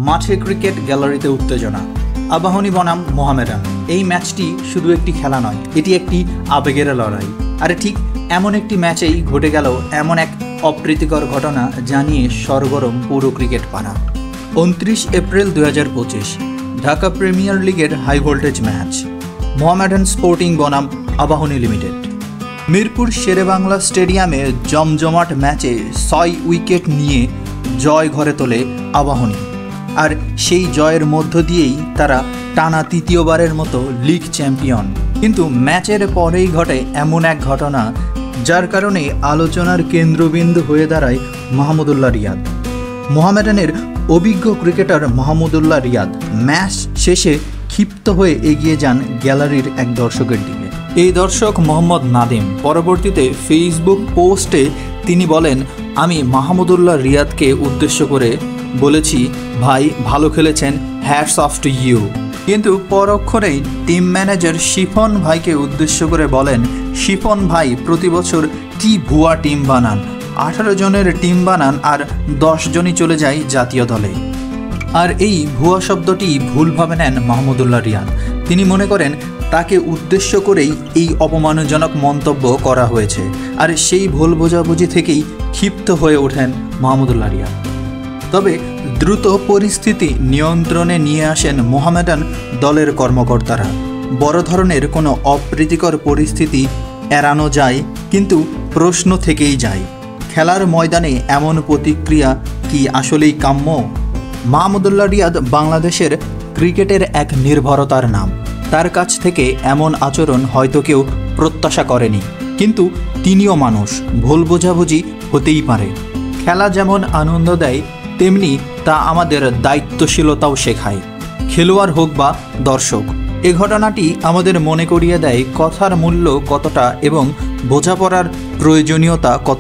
মাঠে ক্রিকেট, গ্যালারিতে উত্তেজনা। আবাহনী বনাম মোহামেডান, এই ম্যাচটি শুধু একটি খেলা নয়, এটি একটি আবেগের লড়াই। আর ঠিক এমন একটি ম্যাচেই ঘটে গেল এমন এক অপ্রীতিকর ঘটনা যা নিয়ে সরগরম পুরো ক্রিকেট পাড়া। 29 এপ্রিল 2025 ঢাকা প্রিমিয়ার লিগের high voltage match, Mohammedan sporting বনাম আবাহনী লিমিটেড। মিরপুর শেরেবাংলা স্টেডিয়ামে জমজমাট ম্যাচে 6 উইকেট নিয়ে জয় ঘরে তোলে আবাহনী। আর সেই জয়ের মধ্য দিয়েই তারা টানা তৃতীয়বারের মতো লিগ চ্যাম্পিয়ন। কিন্তু ম্যাচের পরেই ঘটে এমন এক ঘটনা যার কারণে আলোচনার কেন্দ্রবিন্দু হয়ে দাঁড়ায় মাহমুদুল্লাহ রিয়াদ। মোহামেডানের অভিজ্ঞ ক্রিকেটার মাহমুদুল্লাহ রিয়াদ ম্যাচ শেষে ক্ষিপ্ত হয়ে এগিয়ে যান গ্যালারির এক দর্শকের দিকে। এই দর্শক মোহাম্মদ নাদিম। পরবর্তীতে ফেসবুক পোস্টে তিনি বলেন, আমি মাহমুদুল্লাহ রিয়াদকে উদ্দেশ্য করে বলেছি, ভাই ভালো খেলেছেন, হ্যাটস অফ টু ইউ। কিন্তু পরক্ষণেই টিম ম্যানেজার শিফন ভাইকে উদ্দেশ্য করে বলেন, শিফন ভাই প্রতি বছর কি ভুয়া টিম বানান, 18 জনের টিম বানান আর 10 জনই চলে যায় জাতীয় দলে। আর এই ভুয়া শব্দটি ভুলভাবে নেন মাহমুদুল্লাহ রিয়াদ। তিনি মনে করেন তাকে উদ্দেশ্য করেই এই অপমানজনক মন্তব্য করা হয়েছে। আর সেই ভুল বোঝাবুঝি থেকেই ক্ষিপ্ত হয়ে ওঠেন মাহমুদুল্লাহ রিয়াদ। তবে দ্রুত পরিস্থিতি নিয়ন্ত্রণে নিয়ে আসেন মোহামেডান দলের কর্মকর্তারা। বড় ধরনের কোনো অপ্রীতিকর পরিস্থিতি এড়ানো যায়, কিন্তু প্রশ্ন থেকেই যায়, খেলার ময়দানে এমন প্রতিক্রিয়া কি আসলেই কাম্য? মাহমুদুল্লাহ রিয়াদ বাংলাদেশের ক্রিকেটের এক নির্ভরতার নাম। তার কাছ থেকে এমন আচরণ হয়তো কেউ প্রত্যাশা করেনি, কিন্তু তিনিও মানুষ, ভুল বোঝাবুঝি হতেই পারে। খেলা যেমন আনন্দ দেয়, তেমনি তা আমাদের দায়িত্বশীলতাও শেখায়, খেলোয়াড় হোক বা দর্শক। এ ঘটনাটি আমাদের মনে করিয়ে দেয় কথার মূল্য কতটা এবং বোঝাপড়ার প্রয়োজনীয়তা কত।